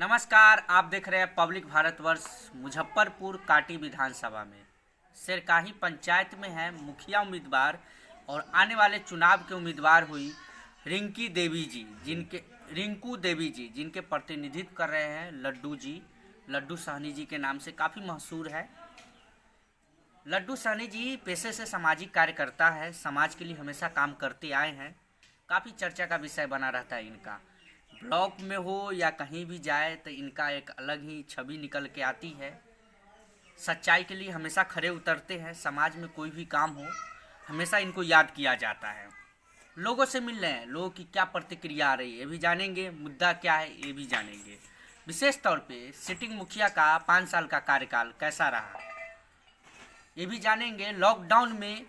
नमस्कार, आप देख रहे हैं पब्लिक भारतवर्ष। मुजफ्फरपुर काटी विधानसभा में सिरकाही पंचायत में है मुखिया उम्मीदवार और आने वाले चुनाव के उम्मीदवार हुई रिंकी देवी जी, रिंकू देवी जी, जिनके प्रतिनिधित्व कर रहे हैं लड्डू जी। लड्डू साहनी जी के नाम से काफ़ी मशहूर है। लड्डू साहनी जी पेशे से सामाजिक कार्यकर्ता है, समाज के लिए हमेशा काम करते आए हैं। काफ़ी चर्चा का विषय बना रहता है इनका। ब्लॉक में हो या कहीं भी जाए तो इनका एक अलग ही छवि निकल के आती है। सच्चाई के लिए हमेशा खरे उतरते हैं। समाज में कोई भी काम हो हमेशा इनको याद किया जाता है। लोगों से मिल रहे हैं, लोगों की क्या प्रतिक्रिया आ रही है ये भी जानेंगे, मुद्दा क्या है ये भी जानेंगे। विशेष तौर पे सिटिंग मुखिया का 5 साल का कार्यकाल कैसा रहा ये भी जानेंगे। लॉकडाउन में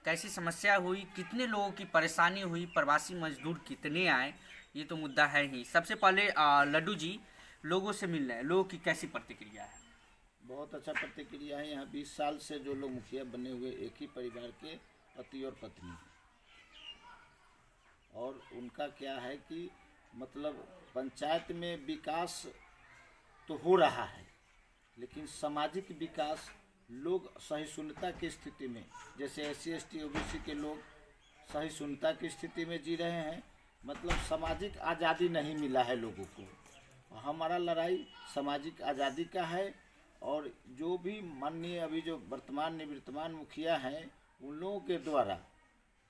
कैसी समस्या हुई, कितने लोगों की परेशानी हुई, प्रवासी मजदूर कितने आए, ये तो मुद्दा है ही। सबसे पहले लड्डू जी, लोगों से मिल रहे हैं, लोगों की कैसी प्रतिक्रिया है? बहुत अच्छा प्रतिक्रिया है। यहाँ 20 साल से जो लोग मुखिया बने हुए एक ही परिवार के पति और पत्नी हैं। और उनका क्या है कि मतलब पंचायत में विकास तो हो रहा है, लेकिन सामाजिक विकास लोग सहिष्णुता की स्थिति में, जैसे SC ST OBC के लोग सहिष्णुता की स्थिति में जी रहे हैं। मतलब सामाजिक आज़ादी नहीं मिला है लोगों को। हमारा लड़ाई सामाजिक आज़ादी का है। और जो भी माननीय अभी जो वर्तमान निवर्तमान मुखिया हैं उन लोगों के द्वारा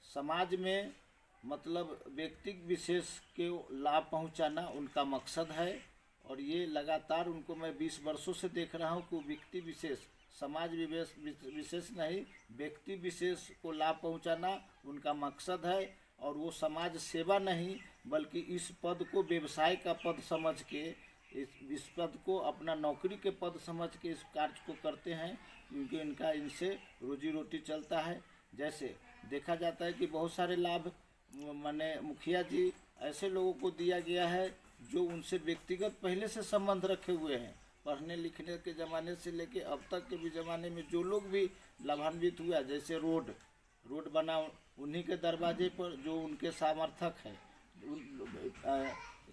समाज में मतलब व्यक्ति विशेष के लाभ पहुंचाना उनका मकसद है। और ये लगातार उनको मैं 20 वर्षों से देख रहा हूं कि व्यक्ति विशेष, समाज विशेष नहीं, व्यक्ति विशेष को लाभ पहुंचाना उनका मकसद है। और वो समाज सेवा नहीं बल्कि इस पद को व्यवसाय का पद समझ के, इस पद को अपना नौकरी के पद समझ के इस कार्य को करते हैं, क्योंकि इनका इनसे रोजी रोटी चलता है। जैसे देखा जाता है कि बहुत सारे लाभ माने मुखिया जी ऐसे लोगों को दिया गया है जो उनसे व्यक्तिगत पहले से संबंध रखे हुए हैं। पढ़ने लिखने के ज़माने से लेके अब तक के भी ज़माने में जो लोग भी लाभान्वित हुआ, जैसे रोड बना उन्हीं के दरवाजे पर, जो उनके समर्थक हैं।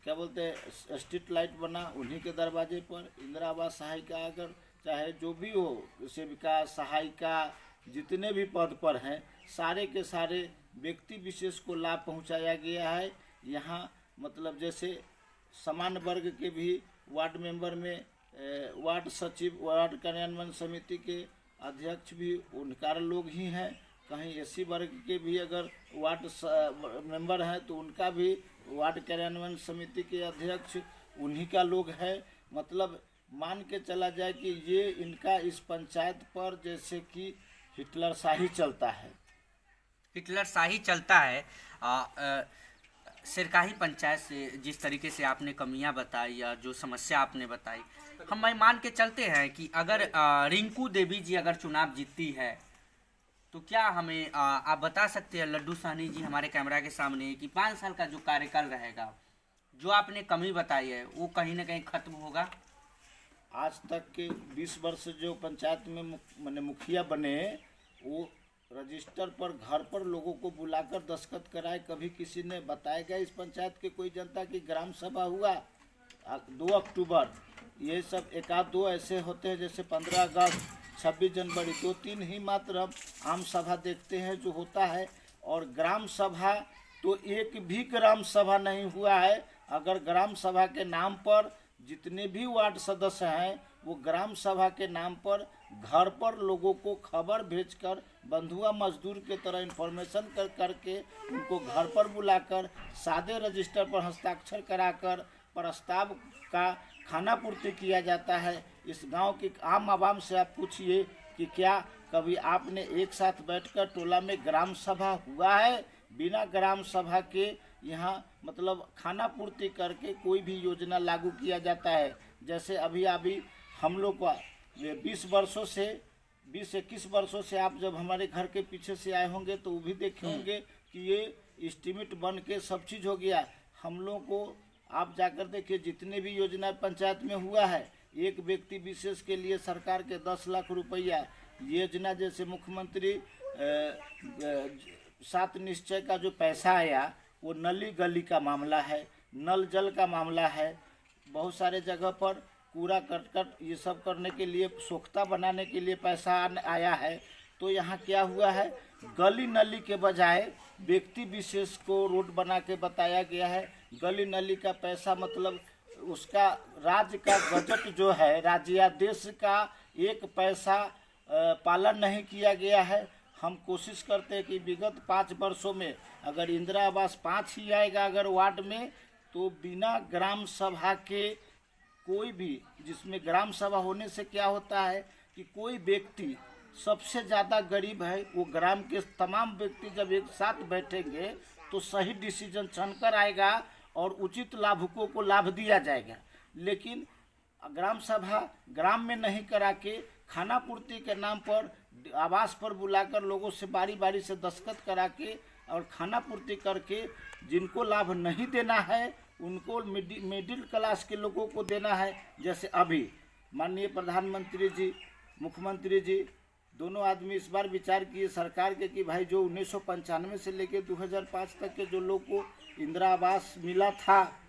क्या बोलते हैं, स्ट्रीट लाइट बना उन्हीं के दरवाजे पर। इंदिरा आवास सहायिका अगर चाहे जो भी हो, सेविका सहायिका जितने भी पद पर हैं सारे के सारे व्यक्ति विशेष को लाभ पहुंचाया गया है। यहाँ मतलब जैसे समान वर्ग के भी वार्ड मेंबर में वार्ड सचिव, वार्ड कार्यान्वयन समिति के अध्यक्ष भी उनका लोग ही हैं। कहीं SC वर्ग के भी अगर वार्ड मेंबर हैं तो उनका भी वार्ड कार्यान्वयन समिति के अध्यक्ष उन्हीं का लोग है। मतलब मान के चला जाए कि ये इनका इस पंचायत पर जैसे कि हिटलर शाही चलता है। हिटलर शाही चलता है। सिरकाही पंचायत से जिस तरीके से आपने कमियां बताई या जो समस्या आपने बताई, हम मान के चलते हैं कि अगर रिंकू देवी जी अगर चुनाव जीतती है तो क्या हमें आप बता सकते हैं लड्डू साहनी जी हमारे कैमरा के सामने कि 5 साल का जो कार्यकाल रहेगा, जो आपने कमी बताई है वो कहीं ना कहीं खत्म होगा? आज तक के 20 वर्ष जो पंचायत में मैंने मुखिया बने, वो रजिस्टर पर घर पर लोगों को बुलाकर दस्तखत कराए। कभी किसी ने बताएगा इस पंचायत के कोई जनता की ग्राम सभा हुआ 2 अक्टूबर, ये सब एक आध दो ऐसे होते हैं, जैसे 15 अगस्त 26 जनवरी, 2-3 ही मात्र अब आम सभा देखते हैं जो होता है। और ग्राम सभा तो एक भी ग्राम सभा नहीं हुआ है। अगर ग्राम सभा के नाम पर जितने भी वार्ड सदस्य हैं वो ग्राम सभा के नाम पर घर पर लोगों को खबर भेजकर बंधुआ मजदूर के तरह इन्फॉर्मेशन करके उनको घर पर बुलाकर सादे रजिस्टर पर हस्ताक्षर कराकर प्रस्ताव का खाना पूर्ति किया जाता है। इस गांव के आम आवाम से आप पूछिए कि क्या कभी आपने एक साथ बैठकर टोला में ग्राम सभा हुआ है? बिना ग्राम सभा के यहाँ मतलब खाना पूर्ति करके कोई भी योजना लागू किया जाता है। जैसे अभी हम लोग का 20-21 वर्षों से आप जब हमारे घर के पीछे से आए होंगे तो वो भी देखे होंगे कि ये एस्टीमेट बन के सब चीज़ हो गया। हम लोग को आप जाकर देखिए जितने भी योजना पंचायत में हुआ है, एक व्यक्ति विशेष के लिए सरकार के 10 लाख रुपया योजना, जैसे मुख्यमंत्री 7 निश्चय का जो पैसा आया वो नली गली का मामला है, नल जल का मामला है, बहुत सारे जगह पर कूड़ा करकट ये सब करने के लिए, सोख्ता बनाने के लिए पैसा आया है। तो यहाँ क्या हुआ है, गली नली के बजाय व्यक्ति विशेष को रोड बना के बताया गया है। गली नली का पैसा मतलब उसका राज्य का बजट जो है, राज्य या देश का एक पैसा पालन नहीं किया गया है। हम कोशिश करते हैं कि विगत 5 वर्षों में अगर इंदिरा आवास 5 ही आएगा अगर वार्ड में, तो बिना ग्राम सभा के कोई भी, जिसमें ग्राम सभा होने से क्या होता है कि कोई व्यक्ति सबसे ज़्यादा गरीब है, वो ग्राम के तमाम व्यक्ति जब एक साथ बैठेंगे तो सही डिसीजन चुनकर आएगा और उचित लाभुकों को लाभ दिया जाएगा। लेकिन ग्राम सभा ग्राम में नहीं करा के खाना पूर्ति के नाम पर आवास पर बुलाकर लोगों से बारी बारी से दस्तखत करा के और खाना पूर्ति करके जिनको लाभ नहीं देना है उनको मिडिल क्लास के लोगों को देना है। जैसे अभी माननीय प्रधानमंत्री जी, मुख्यमंत्री जी दोनों आदमी इस बार विचार किए सरकार के कि भाई जो 1995 से लेकर 2005 तक के जो लोग को इंदिरा आवास मिला था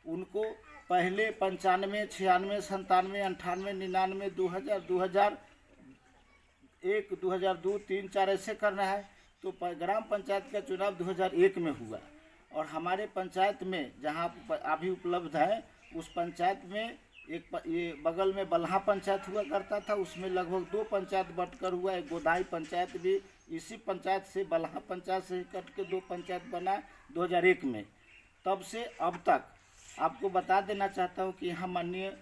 उनको पहले 95, 96, 97, 98, 99, 2000, 2001, 2002, 3, 4 ऐसे करना है। तो ग्राम पंचायत का चुनाव 2001 में हुआ और हमारे पंचायत में जहाँ अभी उपलब्ध है उस पंचायत में ये बगल में बल्हा पंचायत हुआ करता था, उसमें लगभग 2 पंचायत बटकर हुआ। एक गोदाई पंचायत भी इसी पंचायत से, बल्हा पंचायत से कट के 2 पंचायत बना 2001 में। तब से अब तक आपको बता देना चाहता हूँ कि यहाँ माननीय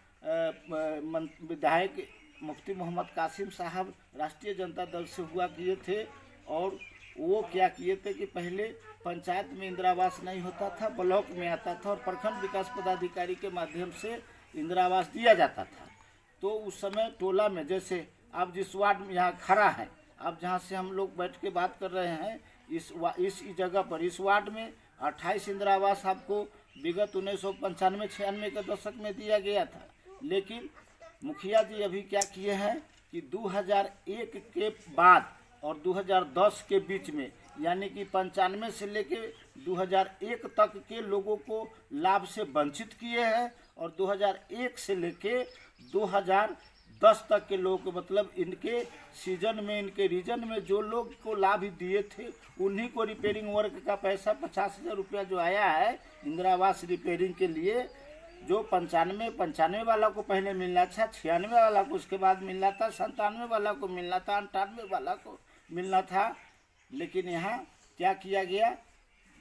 विधायक मुफ्ती मोहम्मद कासिम साहब राष्ट्रीय जनता दल से हुआ किए थे और वो क्या किए थे कि पहले पंचायत में इंदिरा आवास नहीं होता था, ब्लॉक में आता था और प्रखंड विकास पदाधिकारी के माध्यम से इंदिरा आवास दिया जाता था। तो उस समय टोला में, जैसे आप जिस वार्ड में यहाँ खड़ा है, आप जहाँ से हम लोग बैठ के बात कर रहे हैं, इस जगह पर इस वार्ड में 28 इंदिरा आवास आपको विगत 1995-96 के दशक में दिया गया था। लेकिन मुखिया जी अभी क्या किए हैं कि 2001 के बाद और 2010 के बीच में, यानी कि 95 से लेके 2001 तक के लोगों को लाभ से वंचित किए हैं और 2001 से लेके 2010 तक के लोगों को, मतलब इनके सीजन में, इनके रीजन में जो लोग को लाभ दिए थे उन्हीं को रिपेयरिंग वर्क का पैसा 50,000 रुपया जो आया है इंदिरा आवास रिपेयरिंग के लिए, जो 95 वाला को पहले मिलना था, 96 वाला को उसके बाद मिलना था, 97 वाला को मिलना था, 98 वाला को मिलना था। लेकिन यहाँ क्या किया गया,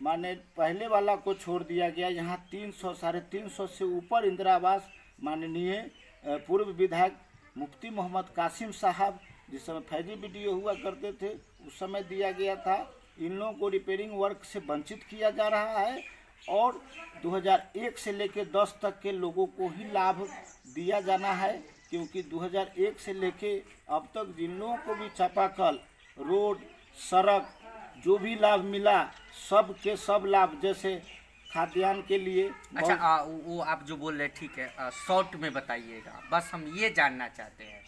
माने पहले वाला को छोड़ दिया गया। यहाँ 300, 350 से ऊपर इंदिरा आवास माननीय पूर्व विधायक मुफ्ती मोहम्मद कासिम साहब जिस समय फैजी वीडियो हुआ करते थे उस समय दिया गया था। इन लोगों को रिपेयरिंग वर्क से वंचित किया जा रहा है और 2001 से लेकर 10 तक के लोगों को ही लाभ दिया जाना है, क्योंकि 2001 से लेके अब तक जिन लोगों को भी चापाकल, रोड, सड़क जो भी लाभ मिला, सब के सब लाभ, जैसे खाद्यान्न के लिए। अच्छा, वो आप जो बोल रहे ठीक है, शॉर्ट में बताइएगा। बस हम ये जानना चाहते हैं,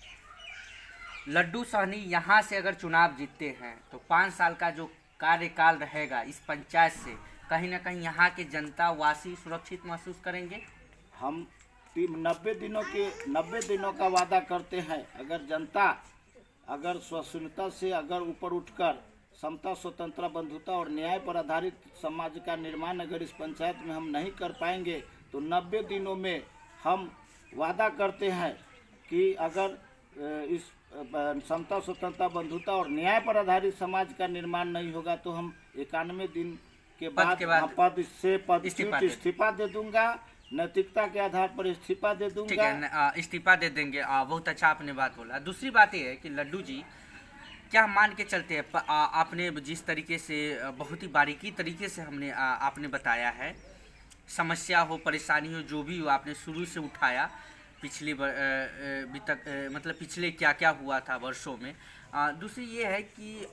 लड्डू सहनी यहाँ से अगर चुनाव जीतते हैं तो 5 साल का जो कार्यकाल रहेगा इस पंचायत से, कहीं ना कहीं यहाँ के जनता वासी सुरक्षित महसूस करेंगे। हम 90 दिनों का वादा करते हैं। अगर जनता अगर सहिष्णुता से अगर ऊपर उठकर समता, स्वतंत्रता, बंधुता और न्याय पर आधारित समाज का निर्माण अगर इस पंचायत में हम नहीं कर पाएंगे तो 90 दिनों में हम वादा करते हैं कि अगर इस समता, स्वतंत्रता, बंधुता और न्याय पर आधारित समाज का निर्माण नहीं होगा तो हम 91 दिन के बाद पद से इस्तीफा दे दूंगा, नैतिकता के आधार पर इस्तीफा दे दूंगा। ठीक है, इस्तीफा दे देंगे। बहुत अच्छा आपने बात बोला। दूसरी बात ये है कि लड्डू जी, क्या हम मान के चलते हैं, आपने जिस तरीके से बहुत ही बारीकी तरीके से आपने बताया है, समस्या हो, परेशानी हो, जो भी हो आपने शुरू से उठाया, पिछले मतलब पिछले क्या क्या हुआ था वर्षों में। दूसरी ये है कि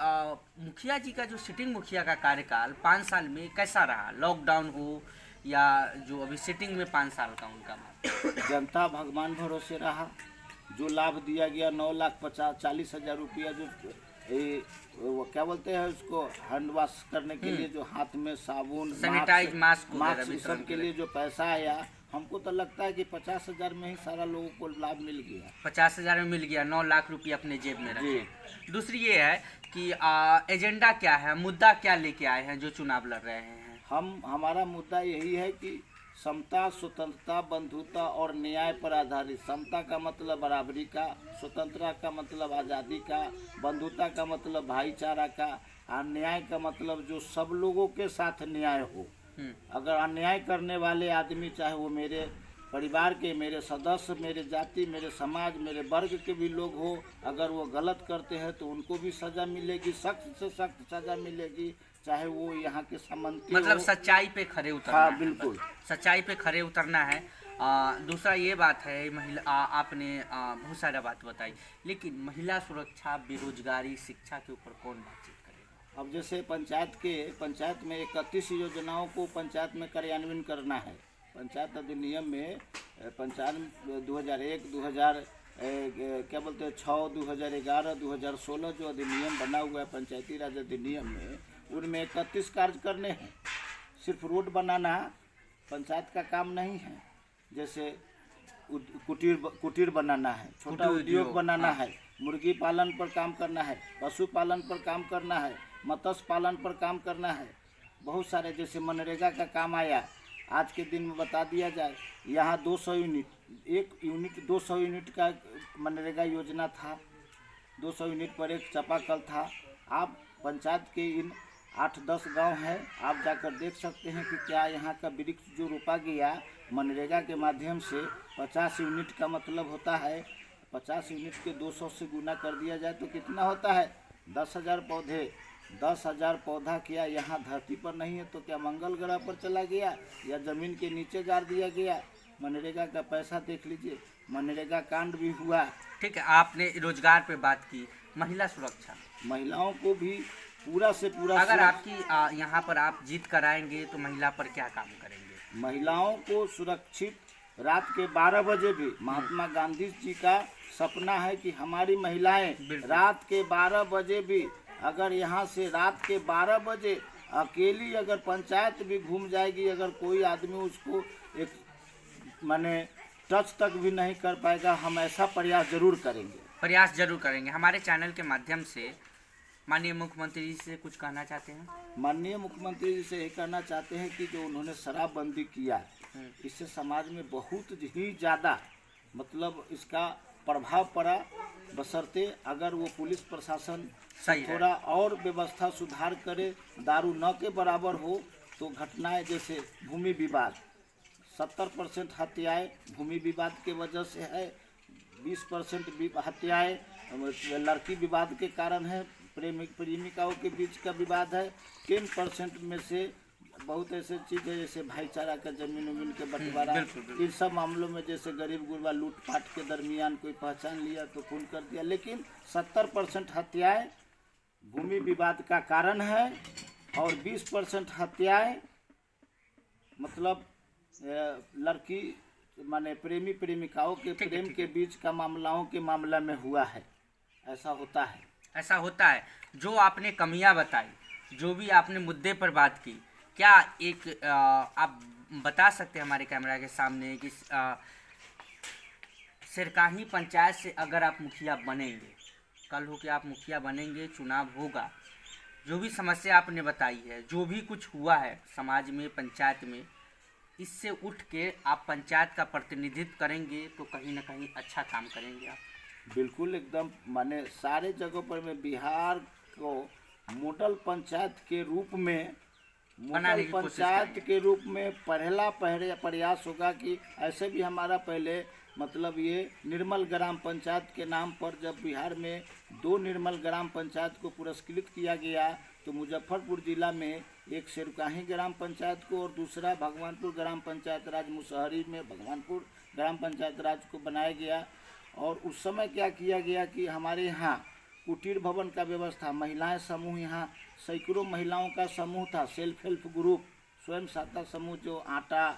मुखिया जी का जो सिटिंग मुखिया का कार्यकाल 5 साल में कैसा रहा, लॉकडाउन हो या जो अभी सिटिंग में 5 साल का उनका। जनता भगवान भरोसे रहा। जो लाभ दिया गया 9,40,000 रुपया, जो वो क्या बोलते हैं उसको, हैंड वॉश करने के लिए जो हाथ में साबुन, सैनिटाइज, मास्क सब के लिए जो पैसा आया हमको तो लगता है कि 50,000 में ही सारा लोगों को लाभ मिल गया। 50,000 में मिल गया, 9 लाख रुपये अपने जेब में जी। रखे। दूसरी ये है कि एजेंडा क्या है, मुद्दा क्या लेके आए हैं जो चुनाव लड़ रहे हैं? हमारा मुद्दा यही है कि समता, स्वतंत्रता, बंधुता और न्याय पर आधारित। समता का मतलब बराबरी का, स्वतंत्रता का मतलब आज़ादी का, बंधुता का मतलब भाईचारा का, और न्याय का मतलब जो सब लोगों के साथ न्याय हो। अगर अन्याय करने वाले आदमी, चाहे वो मेरे परिवार के, मेरे सदस्य, मेरे जाति, मेरे समाज, मेरे वर्ग के भी लोग हो, अगर वो गलत करते हैं तो उनको भी सज़ा मिलेगी, सख्त से सख्त सज़ा मिलेगी, चाहे वो यहाँ के सामंती मतलब हो। सच्चाई पे खरे उतरना हाँ, है, बिल्कुल। सच्चाई पे खरे उतरना है। दूसरा ये बात है, महिला आपने बहुत सारा बात बताई, लेकिन महिला सुरक्षा, बेरोजगारी, शिक्षा के ऊपर कौन बातचीत करेगा? अब जैसे पंचायत में 31 योजनाओं को पंचायत में कार्यान्वयन करना है। पंचायत अधिनियम में पंचायत 2001, 2000 क्या बोलते हैं 6, 2011, 2016 जो अधिनियम बना हुआ है पंचायती राज अधिनियम में, उनमें 31 कार्य करने हैं। सिर्फ रोड बनाना पंचायत का काम नहीं है। जैसे कुटीर बनाना है, छोटा उद्योग बनाना है, मुर्गी पालन पर काम करना है, पशु पालन पर काम करना है, मत्स्य पालन पर काम करना है। बहुत सारे, जैसे मनरेगा का काम आया, आज के दिन में बता दिया जाए, यहाँ 200 यूनिट, एक यूनिट 200 यूनिट का मनरेगा योजना था। 200 यूनिट पर एक चापाकल था। आप पंचायत के इन 8-10 गांव हैं, आप जाकर देख सकते हैं कि क्या यहाँ का वृक्ष जो रोपा गया मनरेगा के माध्यम से 50 यूनिट का मतलब होता है, 50 यूनिट के 200 से गुना कर दिया जाए तो कितना होता है? 10,000 पौधे। 10,000 पौधा क्या यहाँ धरती पर नहीं है तो क्या मंगल ग्रह पर चला गया या ज़मीन के नीचे गाड़ दिया गया? मनरेगा का पैसा देख लीजिए, मनरेगा कांड भी हुआ। ठीक है, आपने रोजगार पे बात की, महिला सुरक्षा, महिलाओं को भी पूरा से पूरा, अगर आपकी यहाँ पर आप जीत कराएंगे तो महिला पर क्या काम करेंगे? महिलाओं को सुरक्षित, रात के 12 बजे भी, महात्मा गांधी जी का सपना है कि हमारी महिलाएं रात के 12 बजे भी, अगर यहाँ से रात के 12 बजे अकेली अगर पंचायत भी घूम जाएगी, अगर कोई आदमी उसको एक माने टच तक भी नहीं कर पाएगा, हम ऐसा प्रयास जरूर करेंगे। हमारे चैनल के माध्यम से माननीय मुख्यमंत्री जी से कुछ कहना चाहते हैं? माननीय मुख्यमंत्री जी से ये कहना चाहते हैं कि जो उन्होंने शराबबंदी किया, इससे समाज में बहुत ही ज़्यादा मतलब इसका प्रभाव पड़ा। बशर्ते अगर वो पुलिस प्रशासन थोड़ा और व्यवस्था सुधार करे, दारू न के बराबर हो, तो घटनाएं जैसे भूमि विवाद, 70% हत्याएं भूमि विवाद के वजह से है, 20% हत्याएं लड़की विवाद के कारण है, प्रेमिकाओं के बीच का विवाद है। 10% में से बहुत ऐसे चीज़ है जैसे भाईचारा का, जमीन उमीन के बंटवारा, इन सब मामलों में जैसे गरीब गुरबा लूटपाट के दरमियान कोई पहचान लिया तो खून कर दिया। लेकिन 70% हत्याएं भूमि विवाद का कारण है और 20% हत्याएं मतलब लड़की माने प्रेमी प्रेमिकाओं के प्रेम के बीच का मामलाओं के मामला में हुआ है। ऐसा होता है। जो आपने कमियां बताई, जो भी आपने मुद्दे पर बात की, क्या एक आप बता सकते हैं हमारे कैमरा के सामने कि सिरकाही पंचायत से अगर आप मुखिया बनेंगे, कल हो के आप मुखिया बनेंगे, चुनाव होगा, जो भी समस्या आपने बताई है, जो भी कुछ हुआ है समाज में, पंचायत में, इससे उठ के आप पंचायत का प्रतिनिधित्व करेंगे तो कहीं ना कहीं अच्छा काम करेंगे आप? बिल्कुल, एकदम माने सारे जगहों पर मैं बिहार को मॉडल पंचायत के रूप में पहला प्रयास होगा कि ऐसे भी हमारा पहले मतलब ये निर्मल ग्राम पंचायत के नाम पर जब बिहार में 2 निर्मल ग्राम पंचायत को पुरस्कृत किया गया, तो मुजफ्फरपुर जिला में एक सिरकाही ग्राम पंचायत को और दूसरा भगवानपुर ग्राम पंचायत राज, मुसहरी में भगवानपुर ग्राम पंचायत राज को बनाया गया। और उस समय क्या किया गया कि हमारे यहाँ कुटीर भवन का व्यवस्था, महिलाएं समूह, यहाँ सैकड़ों महिलाओं का समूह था, सेल्फ हेल्प ग्रुप, स्वयं सहायता समूह, जो आटा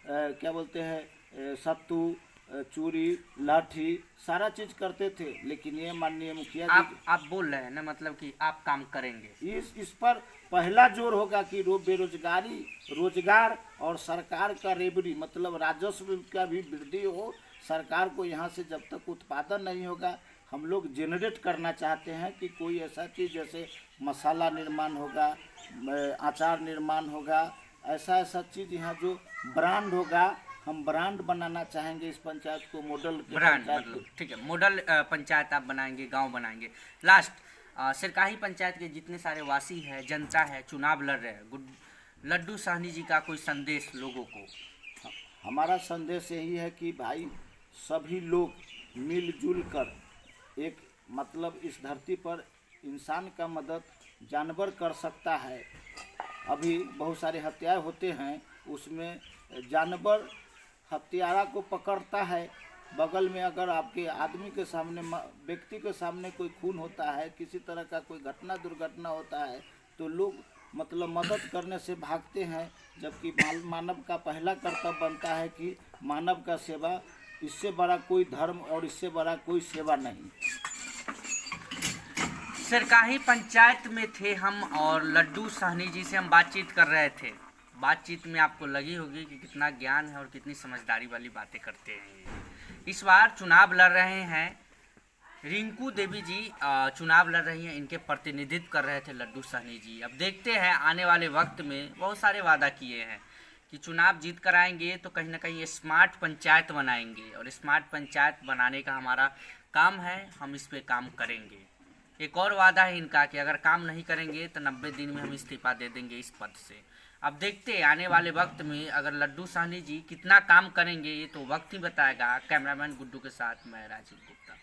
क्या बोलते हैं सत्तू चूड़ी लाठी सारा चीज करते थे। लेकिन ये माननीय मुखिया जी आप बोल रहे हैं ना, मतलब कि आप काम करेंगे। इस पर पहला जोर होगा कि बेरोजगारी, रोजगार और सरकार का रेवड़ी मतलब राजस्व का भी वृद्धि हो। सरकार को यहाँ से जब तक उत्पादन नहीं होगा, हम लोग जनरेट करना चाहते हैं कि कोई ऐसा चीज़ जैसे मसाला निर्माण होगा, अचार निर्माण होगा, ऐसा चीज़ यहाँ जो ब्रांड होगा, हम ब्रांड बनाना चाहेंगे इस पंचायत को, मॉडल के ब्रांड पंचायत मतलब ठीक है, मॉडल पंचायत आप बनाएंगे, गांव बनाएंगे। लास्ट सिरकाही पंचायत के जितने सारे वासी हैं, जनता है, चुनाव लड़ रहे हैं, लड्डू साहनी जी का कोई संदेश लोगों को? हमारा संदेश यही है कि भाई सभी लोग मिलजुल कर एक मतलब इस धरती पर इंसान का मदद जानवर कर सकता है। अभी बहुत सारे हत्याएं होते हैं, उसमें जानवर हत्यारा को पकड़ता है। बगल में अगर आपके आदमी के सामने, व्यक्ति के सामने कोई खून होता है, किसी तरह का कोई घटना दुर्घटना होता है, तो लोग मतलब मदद करने से भागते हैं। जबकि मानव का पहला कर्तव्य बनता है कि मानव का सेवा, इससे बड़ा कोई धर्म और इससे बड़ा कोई सेवा नहीं। सिरकाही पंचायत में थे हम और लड्डू साहनी जी से हम बातचीत कर रहे थे। बातचीत में आपको लगी होगी कि कितना ज्ञान है और कितनी समझदारी वाली बातें करते हैं। इस बार चुनाव लड़ रहे हैं रिंकू देवी जी, चुनाव लड़ रही हैं, इनके प्रतिनिधित्व कर रहे थे लड्डू साहनी जी। अब देखते हैं आने वाले वक्त में, बहुत सारे वादा किए हैं कि चुनाव जीत कर आएंगे तो कहीं ना कहीं स्मार्ट पंचायत बनाएंगे, और स्मार्ट पंचायत बनाने का हमारा काम है, हम इस पे काम करेंगे। एक और वादा है इनका कि अगर काम नहीं करेंगे तो 90 दिन में हम इस्तीफा दे देंगे इस पद से। अब देखते हैं आने वाले वक्त में अगर लड्डू साहनी जी कितना काम करेंगे, ये तो वक्त ही बताएगा। कैमरामैन गुड्डू के साथ मैं राजीव गुप्ता।